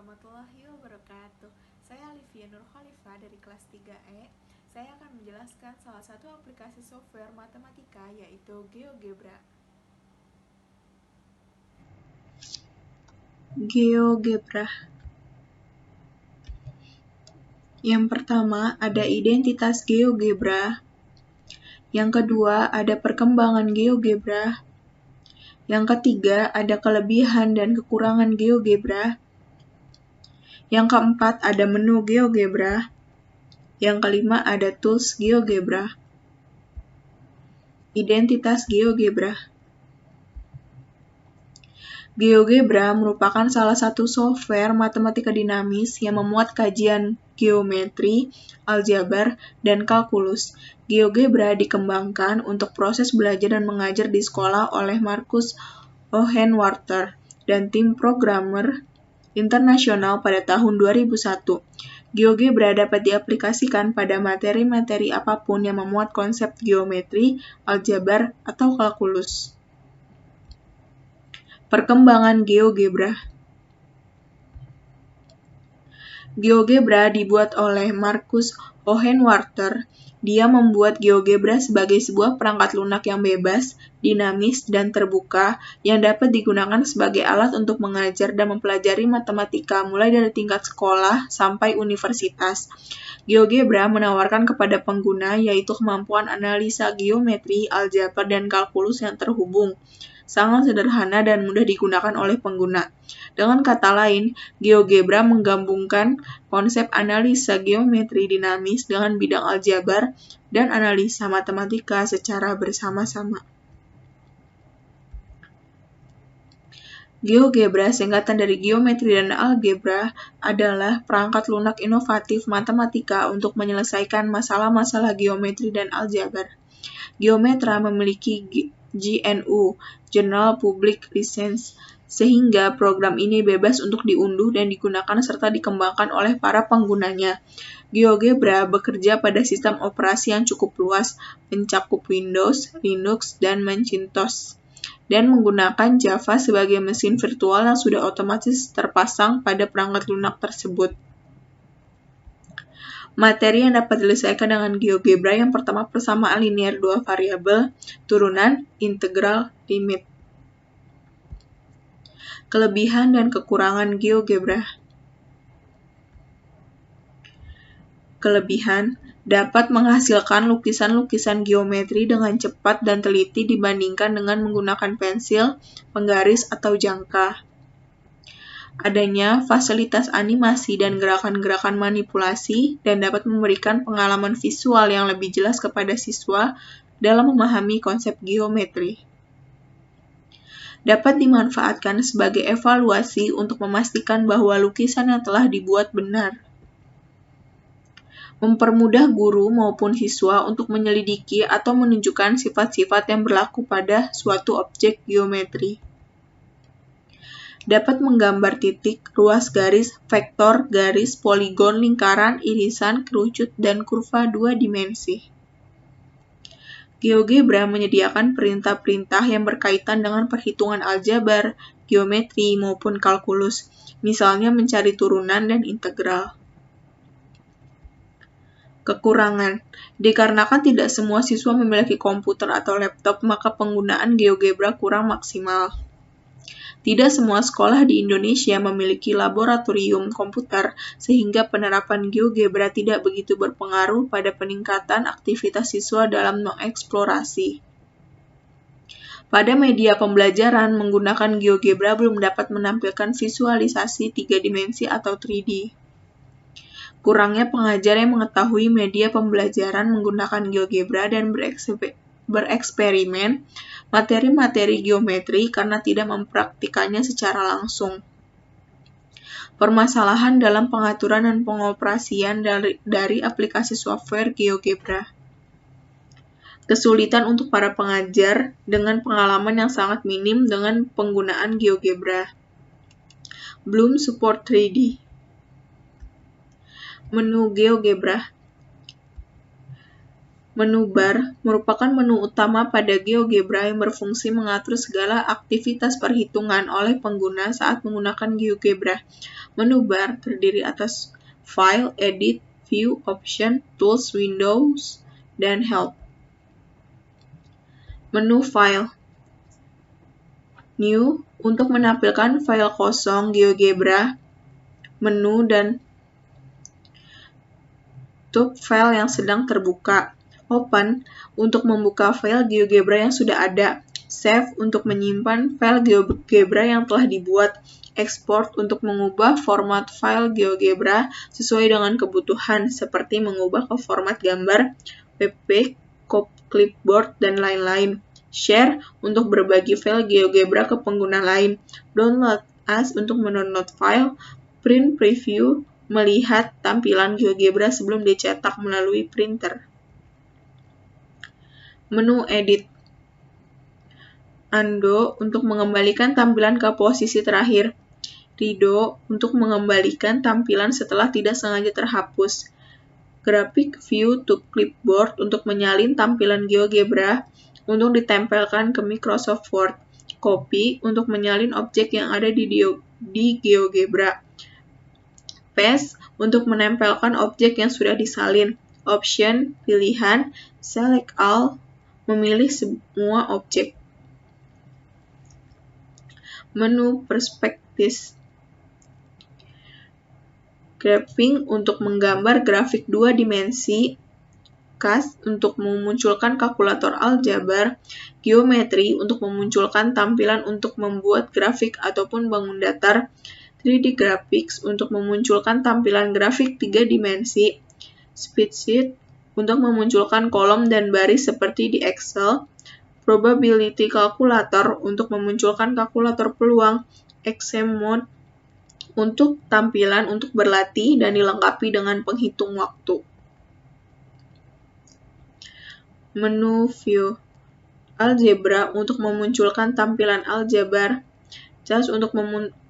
warahmatullahi wabarakatuh. Saya Alivia Nur Khalifah dari kelas 3E. Saya akan menjelaskan salah satu aplikasi software matematika yaitu GeoGebra. GeoGebra. Yang pertama ada identitas GeoGebra. Yang kedua ada perkembangan GeoGebra. Yang ketiga ada kelebihan dan kekurangan GeoGebra. Yang keempat ada menu GeoGebra. Yang kelima ada tools GeoGebra. Identitas GeoGebra. GeoGebra merupakan salah satu software matematika dinamis yang memuat kajian geometri, aljabar, dan kalkulus. GeoGebra dikembangkan untuk proses belajar dan mengajar di sekolah oleh Marcus Ohenwarter dan tim programmer internasional pada tahun 2001. GeoGebra dapat diaplikasikan pada materi-materi apapun yang memuat konsep geometri, aljabar, atau kalkulus. Perkembangan GeoGebra. GeoGebra dibuat oleh Marcus Ohenwarter. Dia membuat GeoGebra sebagai sebuah perangkat lunak yang bebas, dinamis, dan terbuka yang dapat digunakan sebagai alat untuk mengajar dan mempelajari matematika mulai dari tingkat sekolah sampai universitas. GeoGebra menawarkan kepada pengguna yaitu kemampuan analisa geometri, aljabar, dan kalkulus yang terhubung. Sangat sederhana dan mudah digunakan oleh pengguna. Dengan kata lain, GeoGebra menggabungkan konsep analisa geometri dinamis dengan bidang aljabar dan analisa matematika secara bersama-sama. GeoGebra, singkatan dari geometri dan algebra, adalah perangkat lunak inovatif matematika untuk menyelesaikan masalah-masalah geometri dan aljabar. Geometra memiliki GNU, General Public License, sehingga program ini bebas untuk diunduh dan digunakan serta dikembangkan oleh para penggunanya. GeoGebra bekerja pada sistem operasi yang cukup luas, mencakup Windows, Linux, dan Macintosh, dan menggunakan Java sebagai mesin virtual yang sudah otomatis terpasang pada perangkat lunak tersebut. Materi yang dapat diselesaikan dengan GeoGebra yang pertama persamaan linear dua variabel, turunan, integral, limit. Kelebihan dan kekurangan GeoGebra. Kelebihan, dapat menghasilkan lukisan-lukisan geometri dengan cepat dan teliti dibandingkan dengan menggunakan pensil, penggaris, atau jangka. Adanya fasilitas animasi dan gerakan-gerakan manipulasi dan dapat memberikan pengalaman visual yang lebih jelas kepada siswa dalam memahami konsep geometri. Dapat dimanfaatkan sebagai evaluasi untuk memastikan bahwa lukisan yang telah dibuat benar. Mempermudah guru maupun siswa untuk menyelidiki atau menunjukkan sifat-sifat yang berlaku pada suatu objek geometri. Dapat menggambar titik, ruas garis, vektor, garis, poligon, lingkaran, irisan, kerucut, dan kurva dua dimensi. GeoGebra menyediakan perintah-perintah yang berkaitan dengan perhitungan aljabar, geometri, maupun kalkulus, misalnya mencari turunan dan integral. Kekurangan. Dikarenakan tidak semua siswa memiliki komputer atau laptop, maka penggunaan GeoGebra kurang maksimal. Tidak semua sekolah di Indonesia memiliki laboratorium komputer, sehingga penerapan GeoGebra tidak begitu berpengaruh pada peningkatan aktivitas siswa dalam mengeksplorasi. Pada media pembelajaran, menggunakan GeoGebra belum dapat menampilkan visualisasi 3 dimensi atau 3D. Kurangnya pengajar yang mengetahui media pembelajaran menggunakan GeoGebra dan bereksperimen materi-materi geometri karena tidak mempraktikannya secara langsung. Permasalahan dalam pengaturan dan pengoperasian dari aplikasi software GeoGebra. Kesulitan untuk para pengajar dengan pengalaman yang sangat minim dengan penggunaan GeoGebra. Belum support 3D. Menu GeoGebra. Menu bar merupakan menu utama pada GeoGebra yang berfungsi mengatur segala aktivitas perhitungan oleh pengguna saat menggunakan GeoGebra. Menu bar terdiri atas File, Edit, View, Option, Tools, Windows, dan Help. Menu File. New untuk menampilkan file kosong GeoGebra, menu, dan tab file yang sedang terbuka. Open untuk membuka file GeoGebra yang sudah ada. Save untuk menyimpan file GeoGebra yang telah dibuat. Export untuk mengubah format file GeoGebra sesuai dengan kebutuhan, seperti mengubah ke format gambar, WebPack, clipboard, dan lain-lain. Share untuk berbagi file GeoGebra ke pengguna lain. Download as untuk mendownload file. Print preview melihat tampilan GeoGebra sebelum dicetak melalui printer. Menu Edit. Undo untuk mengembalikan tampilan ke posisi terakhir. Redo untuk mengembalikan tampilan setelah tidak sengaja terhapus. Graphic View to Clipboard untuk menyalin tampilan GeoGebra untuk ditempelkan ke Microsoft Word. Copy untuk menyalin objek yang ada di GeoGebra. Paste untuk menempelkan objek yang sudah disalin. Option, pilihan, Select All, memilih semua objek. Menu Perspective. Graphing untuk menggambar grafik 2 dimensi. Cast untuk memunculkan kalkulator aljabar. Geometry untuk memunculkan tampilan untuk membuat grafik ataupun bangun datar. 3D Graphics untuk memunculkan tampilan grafik 3 dimensi. Spreadsheet untuk memunculkan kolom dan baris seperti di Excel. Probability Calculator untuk memunculkan kalkulator peluang. Exam Mode untuk tampilan untuk berlatih dan dilengkapi dengan penghitung waktu. Menu View. Algebra untuk memunculkan tampilan aljabar. Just untuk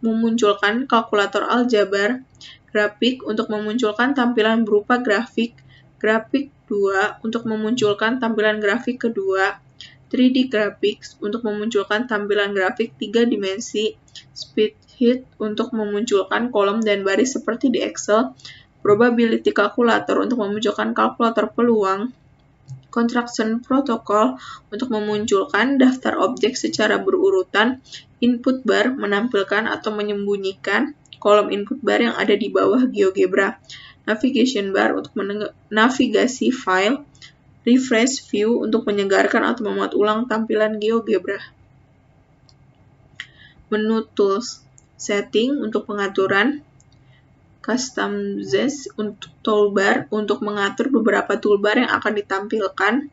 memunculkan kalkulator aljabar. Grafik untuk memunculkan tampilan berupa grafik. Grafik 2 untuk memunculkan tampilan grafik kedua. 3D Graphics untuk memunculkan tampilan grafik 3 dimensi. Spreadsheet untuk memunculkan kolom dan baris seperti di Excel. Probability Calculator untuk memunculkan kalkulator peluang. Construction Protocol untuk memunculkan daftar objek secara berurutan. Input bar menampilkan atau menyembunyikan kolom input bar yang ada di bawah GeoGebra. Navigation bar untuk navigasi file. Refresh view untuk menyegarkan atau memuat ulang tampilan GeoGebra. Menu Tools. Setting untuk pengaturan. Customize untuk toolbar untuk mengatur beberapa toolbar yang akan ditampilkan.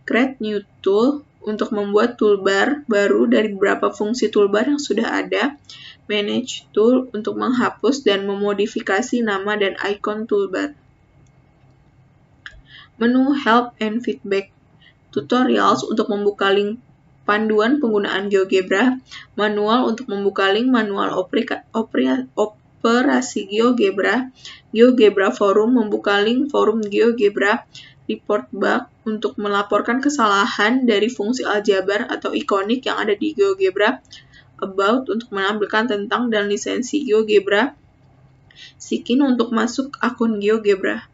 Create new tool untuk membuat toolbar baru dari beberapa fungsi toolbar yang sudah ada. Manage tool untuk menghapus dan memodifikasi nama dan icon toolbar. Menu Help and Feedback. Tutorials untuk membuka link panduan penggunaan GeoGebra. Manual untuk membuka link manual operasi GeoGebra. GeoGebra Forum membuka link forum GeoGebra. Report bug untuk melaporkan kesalahan dari fungsi aljabar atau ikonik yang ada di GeoGebra. About untuk menampilkan tentang dan lisensi GeoGebra. Sign untuk masuk akun GeoGebra.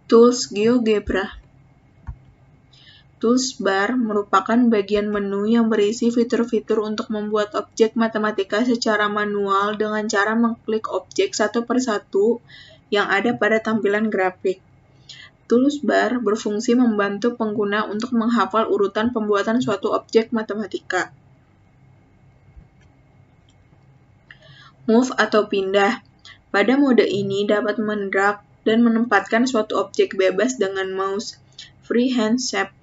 Tools GeoGebra. Tools bar merupakan bagian menu yang berisi fitur-fitur untuk membuat objek matematika secara manual dengan cara mengklik objek satu persatu yang ada pada tampilan grafik. Tools bar berfungsi membantu pengguna untuk menghafal urutan pembuatan suatu objek matematika. Move atau pindah. Pada mode ini dapat mendrag dan menempatkan suatu objek bebas dengan mouse. Freehand shape.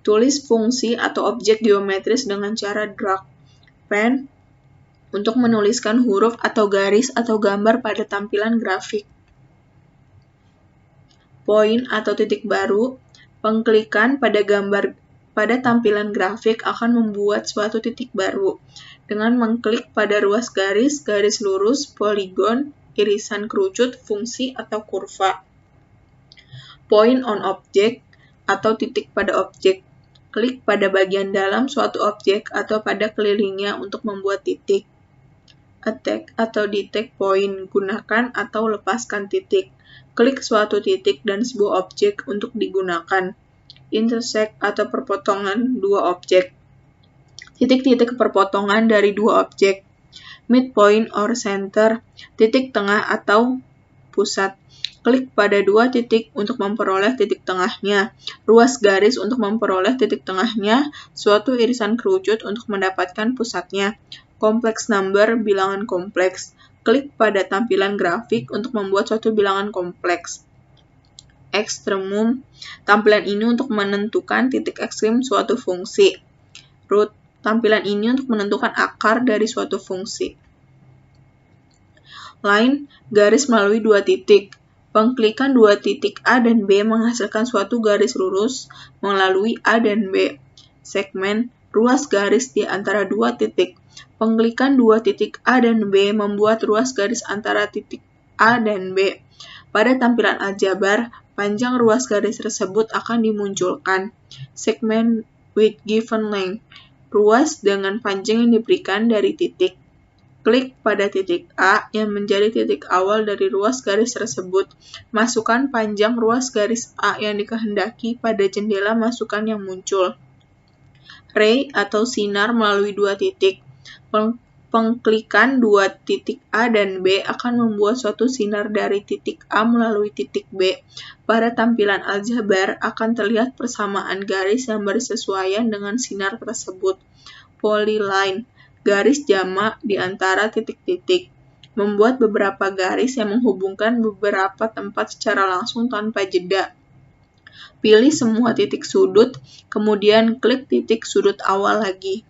Tulis fungsi atau objek geometris dengan cara drag. Pen untuk menuliskan huruf atau garis atau gambar pada tampilan grafik. Point atau titik baru. Pengklikan pada tampilan grafik akan membuat suatu titik baru. Dengan mengklik pada ruas garis, garis lurus, poligon, irisan kerucut, fungsi, atau kurva. Point on object atau titik pada objek. Klik pada bagian dalam suatu objek atau pada kelilingnya untuk membuat titik. Attack atau detect point, gunakan atau lepaskan titik. Klik suatu titik dan sebuah objek untuk digunakan. Intersect atau perpotongan dua objek. Titik-titik perpotongan dari dua objek. Midpoint or center, titik tengah atau pusat. Klik pada dua titik untuk memperoleh titik tengahnya. Ruas garis untuk memperoleh titik tengahnya. Suatu irisan kerucut untuk mendapatkan pusatnya. Complex number, bilangan kompleks. Klik pada tampilan grafik untuk membuat suatu bilangan kompleks. Extremum, tampilan ini untuk menentukan titik ekstrim suatu fungsi. Root, tampilan ini untuk menentukan akar dari suatu fungsi. Line, garis melalui dua titik. Pengklikan dua titik A dan B menghasilkan suatu garis lurus melalui A dan B. Segmen, ruas garis di antara dua titik. Pengklikan dua titik A dan B membuat ruas garis antara titik A dan B. Pada tampilan aljabar, panjang ruas garis tersebut akan dimunculkan. Segmen with given length, ruas dengan panjang yang diberikan dari titik. Klik pada titik A yang menjadi titik awal dari ruas garis tersebut. Masukkan panjang ruas garis A yang dikehendaki pada jendela masukan yang muncul. Ray atau sinar melalui dua titik. Pengklikan dua titik A dan B akan membuat suatu sinar dari titik A melalui titik B. Pada tampilan aljabar akan terlihat persamaan garis yang bersesuaian dengan sinar tersebut. Polyline, garis jamak di antara titik-titik. Membuat beberapa garis yang menghubungkan beberapa tempat secara langsung tanpa jeda. Pilih semua titik sudut, kemudian klik titik sudut awal lagi.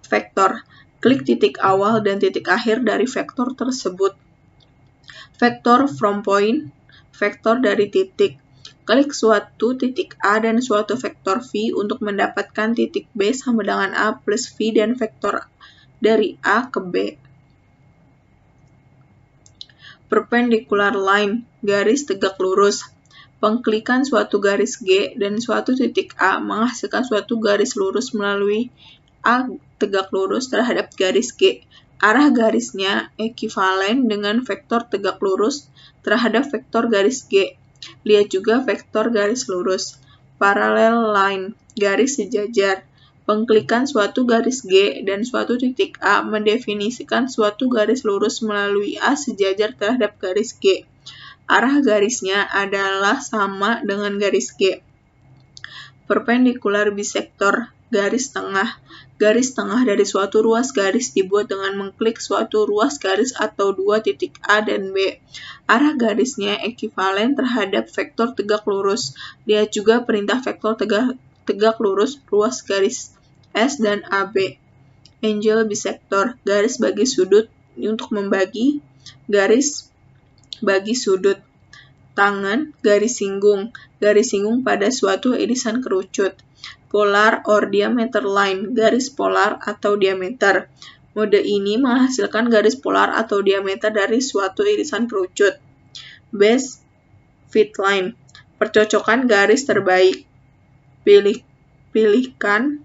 Vektor, klik titik awal dan titik akhir dari vektor tersebut. Vektor from point, vektor dari titik. Klik suatu titik A dan suatu vektor V untuk mendapatkan titik B sama dengan A plus V dan vektor dari A ke B. Perpendicular line, garis tegak lurus. Pengklikan suatu garis G dan suatu titik A menghasilkan suatu garis lurus melalui A tegak lurus terhadap garis G. Arah garisnya ekivalen dengan vektor tegak lurus terhadap vektor garis G. Lihat juga vektor garis lurus. Parallel line, garis sejajar. Pengklikan suatu garis G dan suatu titik A mendefinisikan suatu garis lurus melalui A sejajar terhadap garis G. Arah garisnya adalah sama dengan garis G. Perpendicular bisector, garis tengah. Garis tengah dari suatu ruas garis dibuat dengan mengklik suatu ruas garis atau dua titik A dan B. Arah garisnya ekivalen terhadap vektor tegak lurus. Lihat juga perintah vektor tegak lurus ruas garis S dan AB. Angle bisector, garis bagi sudut untuk membagi garis bagi sudut. Tangan, garis singgung pada suatu irisan kerucut. Polar or diameter line, garis polar atau diameter. Mode ini menghasilkan garis polar atau diameter dari suatu irisan kerucut. Base fit line, percocokan garis terbaik. Pilihkan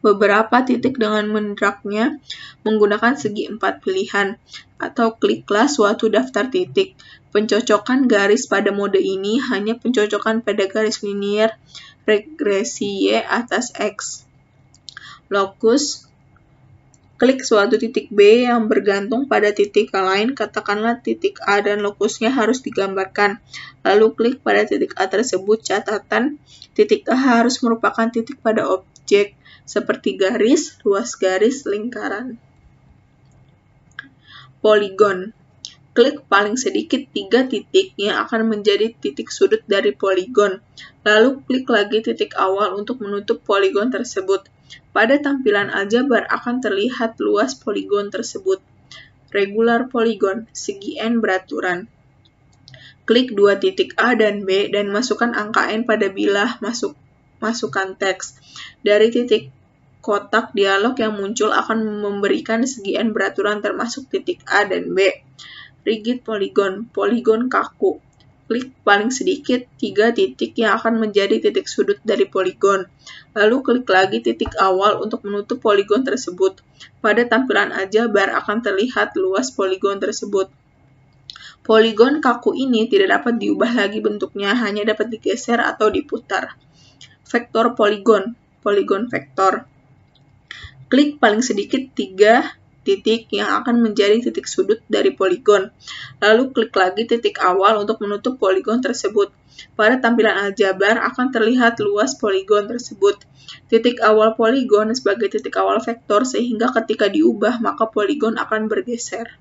beberapa titik dengan mendragnya menggunakan segi 4 pilihan, atau kliklah suatu daftar titik. Pencocokan garis pada mode ini hanya pencocokan pada garis linier regresi Y atas X. Locus, klik suatu titik B yang bergantung pada titik lain, katakanlah titik A dan lokusnya harus digambarkan. Lalu klik pada titik A tersebut. Catatan, titik A harus merupakan titik pada objek, seperti garis, ruas garis, lingkaran. Poligon, klik paling sedikit 3 titik yang akan menjadi titik sudut dari poligon. Lalu klik lagi titik awal untuk menutup poligon tersebut. Pada tampilan aljabar akan terlihat luas poligon tersebut. Regular polygon, segi N beraturan. Klik dua titik A dan B dan masukkan angka N pada bilah masukkan teks. Dari titik kotak dialog yang muncul akan memberikan segi N beraturan termasuk titik A dan B. Rigid polygon, poligon kaku. klik paling sedikit 3 titik yang akan menjadi titik sudut dari poligon. Lalu klik lagi titik awal untuk menutup poligon tersebut. Pada tampilan aljabar akan terlihat luas poligon tersebut. Poligon kaku ini tidak dapat diubah lagi bentuknya, hanya dapat digeser atau diputar. Vektor poligon, poligon vektor. Klik paling sedikit 3 titik yang akan menjadi titik sudut dari poligon. Lalu klik lagi titik awal untuk menutup poligon tersebut. Pada tampilan aljabar akan terlihat luas poligon tersebut. Titik awal poligon sebagai titik awal vektor sehingga ketika diubah maka poligon akan bergeser.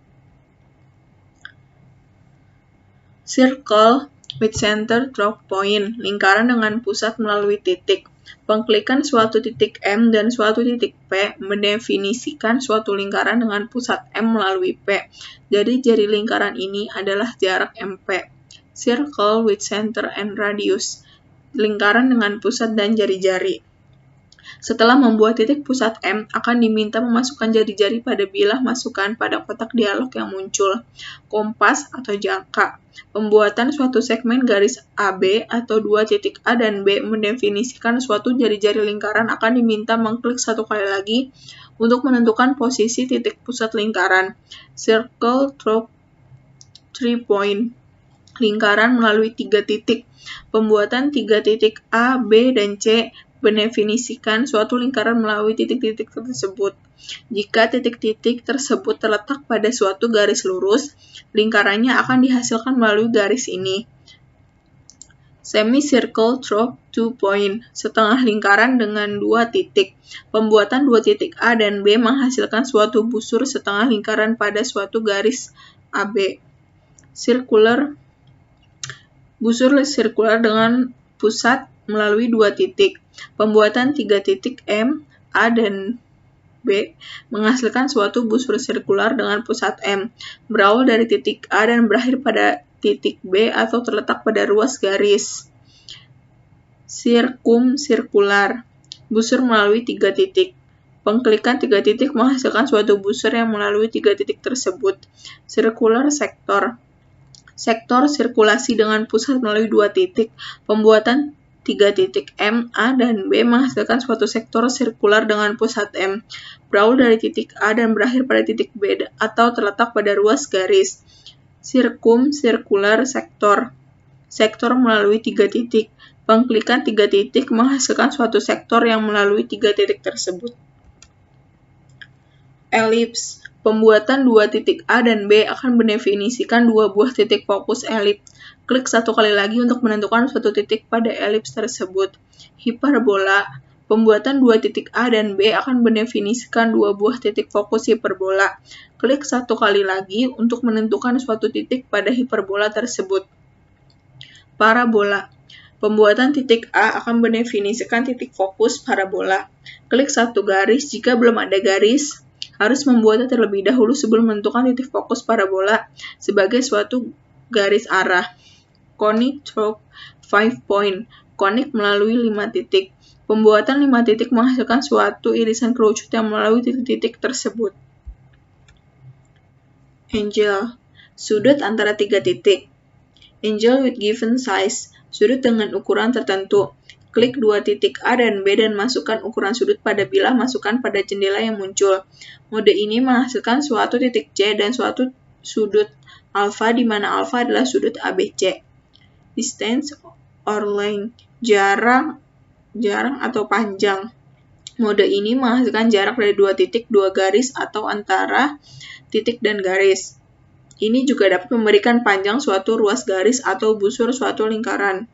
Circle with center through point, lingkaran dengan pusat melalui titik. Pengklikan suatu titik M dan suatu titik P mendefinisikan suatu lingkaran dengan pusat M melalui P. Jadi jari lingkaran ini adalah jarak MP. Circle with center and radius, lingkaran dengan pusat dan jari-jari. Setelah membuat titik pusat M, akan diminta memasukkan jari-jari pada bilah masukan pada kotak dialog yang muncul. Kompas atau jangka. Pembuatan suatu segmen garis AB atau dua titik A dan B mendefinisikan suatu jari-jari lingkaran akan diminta mengklik satu kali lagi untuk menentukan posisi titik pusat lingkaran. Circle through 3 point, lingkaran melalui 3 titik. Pembuatan 3 titik A, B, dan C mendefinisikan suatu lingkaran melalui titik-titik tersebut. Jika titik-titik tersebut terletak pada suatu garis lurus, lingkarannya akan dihasilkan melalui garis ini. Semicircle through 2 point, setengah lingkaran dengan 2 titik. Pembuatan 2 titik A dan B menghasilkan suatu busur setengah lingkaran pada suatu garis AB. Busur sirkular dengan pusat melalui 2 titik. Pembuatan 3 titik M, A, dan B menghasilkan suatu busur sirkular dengan pusat M, berawal dari titik A dan berakhir pada titik B atau terletak pada ruas garis. Sirkumsirkular, busur melalui 3 titik. Pengklikan 3 titik menghasilkan suatu busur yang melalui 3 titik tersebut. Circular sector, sektor sirkulasi dengan pusat melalui 2 titik. Pembuatan 3 titik M, A, dan B menghasilkan suatu sektor sirkular dengan pusat M, berawal dari titik A dan berakhir pada titik B atau terletak pada ruas garis. Sirkumsirkular sektor, sektor melalui 3 titik. Pengklikan 3 titik menghasilkan suatu sektor yang melalui 3 titik tersebut. Elips, pembuatan 2 titik A dan B akan mendefinisikan 2 buah titik fokus elips. Klik satu kali lagi untuk menentukan suatu titik pada elips tersebut. Hiperbola, pembuatan 2 titik A dan B akan mendefinisikan 2 buah titik fokus hiperbola. Klik satu kali lagi untuk menentukan suatu titik pada hiperbola tersebut. Parabola, pembuatan titik A akan mendefinisikan titik fokus parabola. Klik satu garis jika belum ada garis. Harus membuatnya terlebih dahulu sebelum menentukan titik fokus parabola sebagai suatu garis arah. Conic through 5 point, konik melalui 5 titik. Pembuatan 5 titik menghasilkan suatu irisan kerucut yang melalui titik-titik tersebut. Angle, sudut antara 3 titik. Angle with given size, sudut dengan ukuran tertentu. Klik 2 titik A dan B dan masukkan ukuran sudut pada bilah masukan pada jendela yang muncul. Mode ini menghasilkan suatu titik C dan suatu sudut alfa di mana alfa adalah sudut ABC. Distance or length, jarak atau panjang. Mode ini menghasilkan jarak dari 2 titik, 2 garis, atau antara titik dan garis. Ini juga dapat memberikan panjang suatu ruas garis atau busur suatu lingkaran.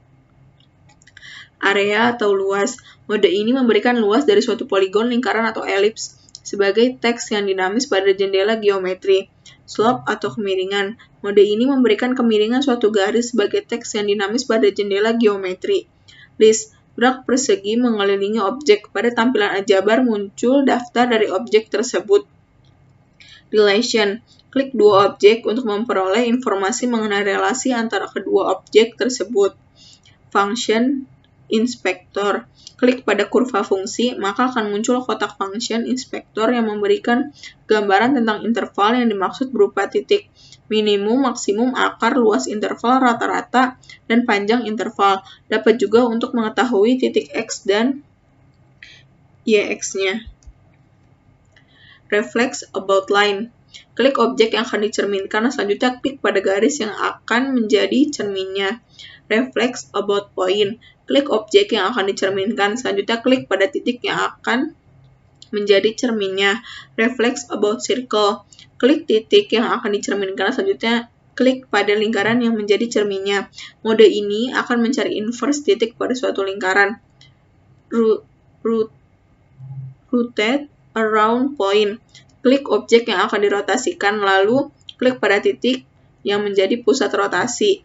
Area atau luas, mode ini memberikan luas dari suatu poligon, lingkaran, atau elips sebagai teks yang dinamis pada jendela geometri. Slope atau kemiringan, mode ini memberikan kemiringan suatu garis sebagai teks yang dinamis pada jendela geometri. List, gerak persegi mengelilingi objek. Pada tampilan aljabar muncul daftar dari objek tersebut. Relation, klik 2 objek untuk memperoleh informasi mengenai relasi antara kedua objek tersebut. Function, inspektor. Klik pada kurva fungsi, maka akan muncul kotak function inspektor yang memberikan gambaran tentang interval yang dimaksud berupa titik minimum, maksimum, akar, luas interval, rata-rata, dan panjang interval. Dapat juga untuk mengetahui titik X dan Y-X-nya. Reflex about line. Klik objek yang akan dicerminkan, selanjutnya klik pada garis yang akan menjadi cerminnya. Reflex about point. Klik objek yang akan dicerminkan, selanjutnya klik pada titik yang akan menjadi cerminnya. Reflex about circle. Klik titik yang akan dicerminkan, selanjutnya klik pada lingkaran yang menjadi cerminnya. Mode ini akan mencari inverse titik pada suatu lingkaran. Rotate around point. Klik objek yang akan dirotasikan, lalu klik pada titik yang menjadi pusat rotasi.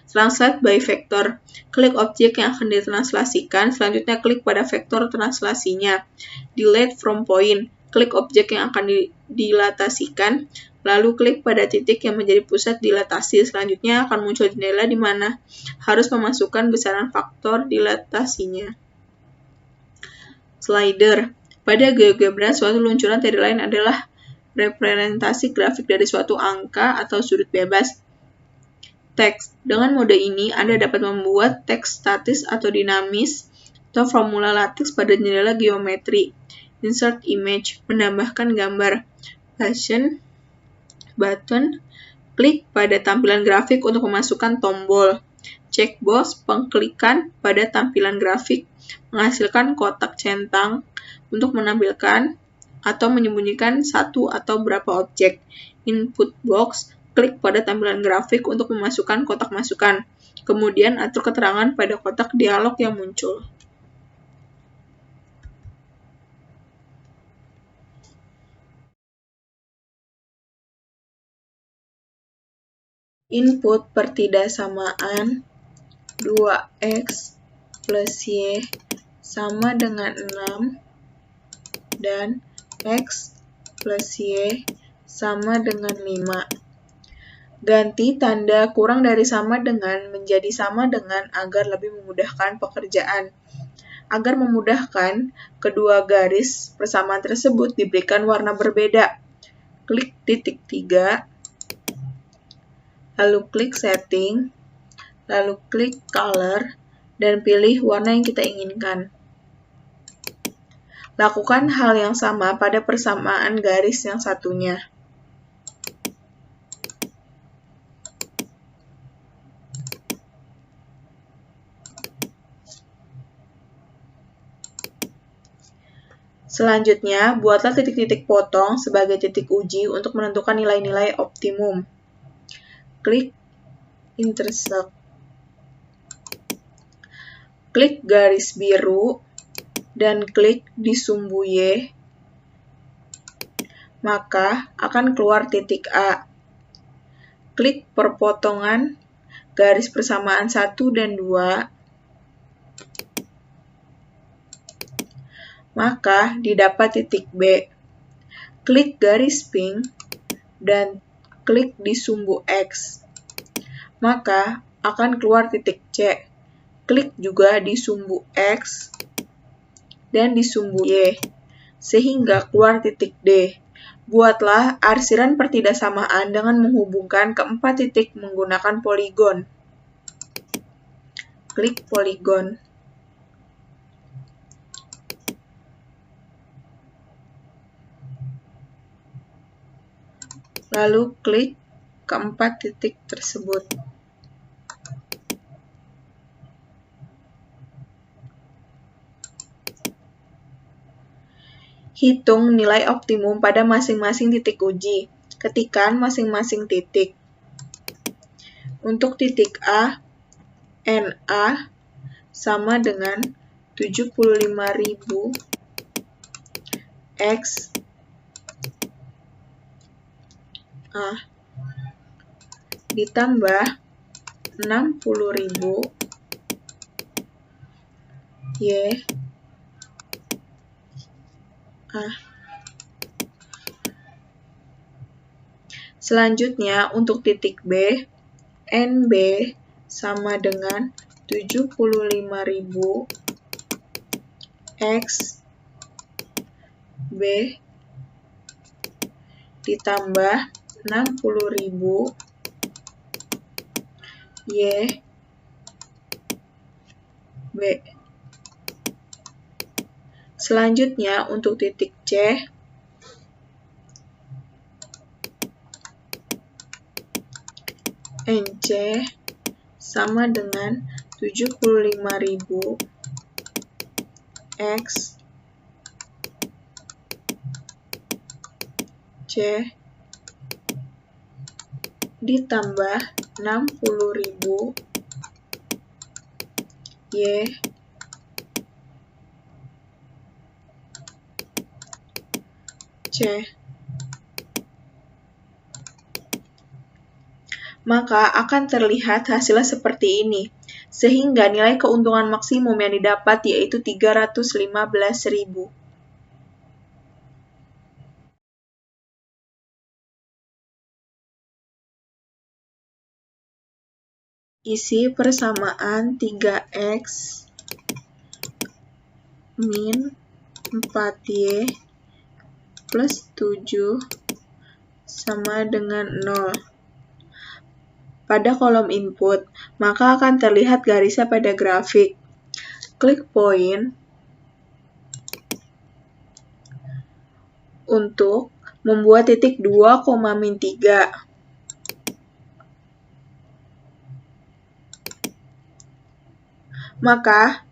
Translate by vector. Klik objek yang akan ditranslasikan, selanjutnya klik pada vektor translasinya. Delete from point. Klik objek yang akan dilatasikan, lalu klik pada titik yang menjadi pusat dilatasi. Selanjutnya akan muncul jendela di mana harus memasukkan besaran faktor dilatasinya. Slider. Pada GeoGebra, suatu luncuran tidak lain adalah representasi grafik dari suatu angka atau sudut bebas. Teks. Dengan mode ini, Anda dapat membuat teks statis atau dinamis atau formula latex pada jendela geometri. Insert image. Menambahkan gambar. Button. Klik pada tampilan grafik untuk memasukkan tombol. Checkbox. Pengklikan pada tampilan grafik. Menghasilkan kotak centang untuk menampilkan atau menyembunyikan satu atau beberapa objek. Input box. Klik pada tampilan grafik untuk memasukkan kotak masukan. Kemudian atur keterangan pada kotak dialog yang muncul. Input pertidaksamaan 2x plus y sama dengan 6 dan x plus y sama dengan 5. Ganti tanda kurang dari sama dengan menjadi sama dengan agar lebih memudahkan pekerjaan. Agar memudahkan, kedua garis persamaan tersebut diberikan warna berbeda. Klik titik 3, lalu klik setting, lalu klik color, dan pilih warna yang kita inginkan. Lakukan hal yang sama pada persamaan garis yang satunya. Selanjutnya, buatlah titik-titik potong sebagai titik uji untuk menentukan nilai-nilai optimum. Klik intersect. Klik garis biru dan klik di sumbu Y, maka akan keluar titik A. Klik perpotongan garis persamaan 1 dan 2, maka didapat titik B. Klik garis pink dan klik di sumbu X, maka akan keluar titik C. Klik juga di sumbu X dan di sumbu Y, sehingga keluar titik D. Buatlah arsiran pertidaksamaan dengan menghubungkan keempat titik menggunakan poligon. Klik poligon. Lalu klik keempat titik tersebut. Hitung nilai optimum pada masing-masing titik uji. Ketikkan masing-masing titik. Untuk titik A, NA sama dengan 75.000 X A ditambah 60.000 Y A. Selanjutnya, untuk titik B, NB sama dengan 75.000 X B ditambah 60.000 Y B. Selanjutnya untuk titik C, NC sama dengan 75.000 X C ditambah 60.000 Y C. Maka akan terlihat hasilnya seperti ini, sehingga nilai keuntungan maksimum yang didapat yaitu 315.000. Isi persamaan 3x min 4y plus 7 sama dengan 0. Pada kolom input, maka akan terlihat garisnya pada grafik. Klik poin untuk membuat titik 2, min 3. Maka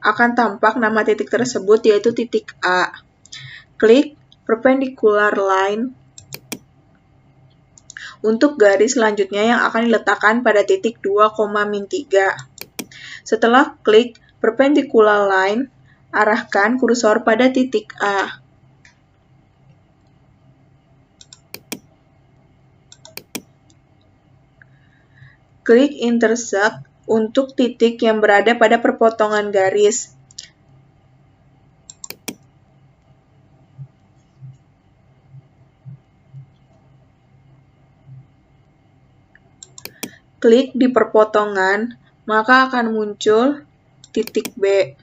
akan tampak nama titik tersebut yaitu titik A. Klik perpendicular line untuk garis selanjutnya yang akan diletakkan pada titik 2, min 3. Setelah klik perpendicular line, arahkan kursor pada titik A. Klik intersect untuk titik yang berada pada perpotongan garis. Klik di perpotongan, maka akan muncul titik B.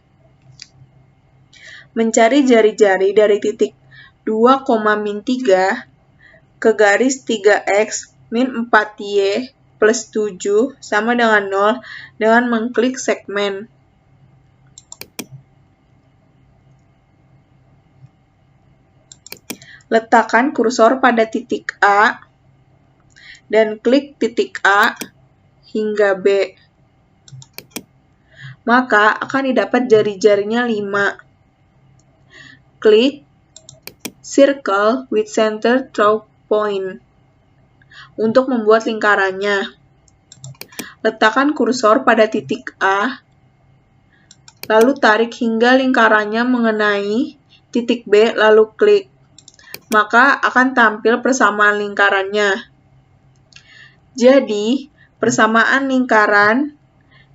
Mencari jari-jari dari titik 2, min 3 ke garis 3x min 4y plus 7 sama dengan 0 dengan mengklik segmen. Letakkan kursor pada titik A dan klik titik A hingga B. Maka akan didapat jari-jarinya 5. Klik circle with center through point untuk membuat lingkarannya. Letakkan kursor pada titik A, lalu tarik hingga lingkarannya mengenai titik B, lalu klik. Maka akan tampil persamaan lingkarannya. Jadi, persamaan lingkaran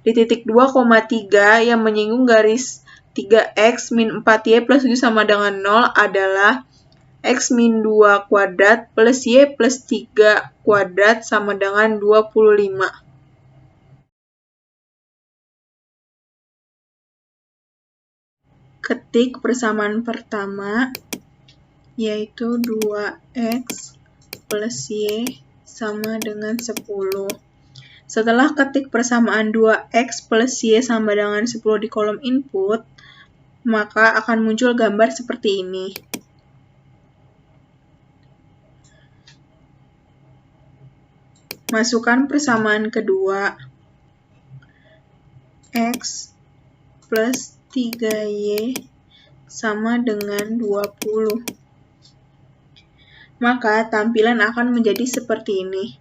di titik 2,3 yang menyinggung garis 3x min 4y plus 7 sama dengan 0 adalah x min 2 kuadrat plus y plus 3 kuadrat sama dengan 25. Ketik persamaan pertama, yaitu 2x plus y sama dengan 10. Setelah ketik persamaan 2x plus y sama dengan 10 di kolom input, maka akan muncul gambar seperti ini. Masukkan persamaan kedua, x plus 3y sama dengan 20. Maka tampilan akan menjadi seperti ini.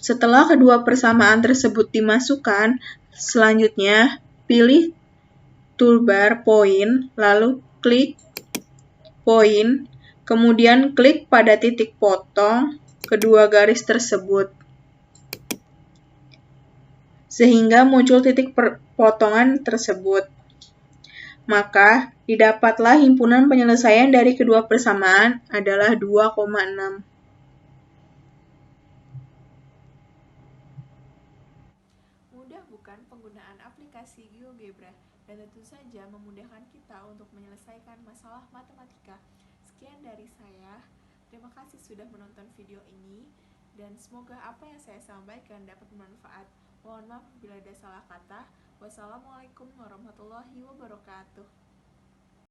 Setelah kedua persamaan tersebut dimasukkan, selanjutnya pilih toolbar point, lalu klik point, kemudian klik pada titik potong kedua garis tersebut, sehingga muncul titik potongan tersebut. Maka, didapatlah himpunan penyelesaian dari kedua persamaan adalah 2,6. Mudah GeoGebra dan tentu saja memudahkan kita untuk menyelesaikan masalah matematika. Sekian dari saya. Terima kasih sudah menonton video ini dan semoga apa yang saya sampaikan dapat bermanfaat. Mohon maaf bila ada salah kata. Wassalamualaikum warahmatullahi wabarakatuh.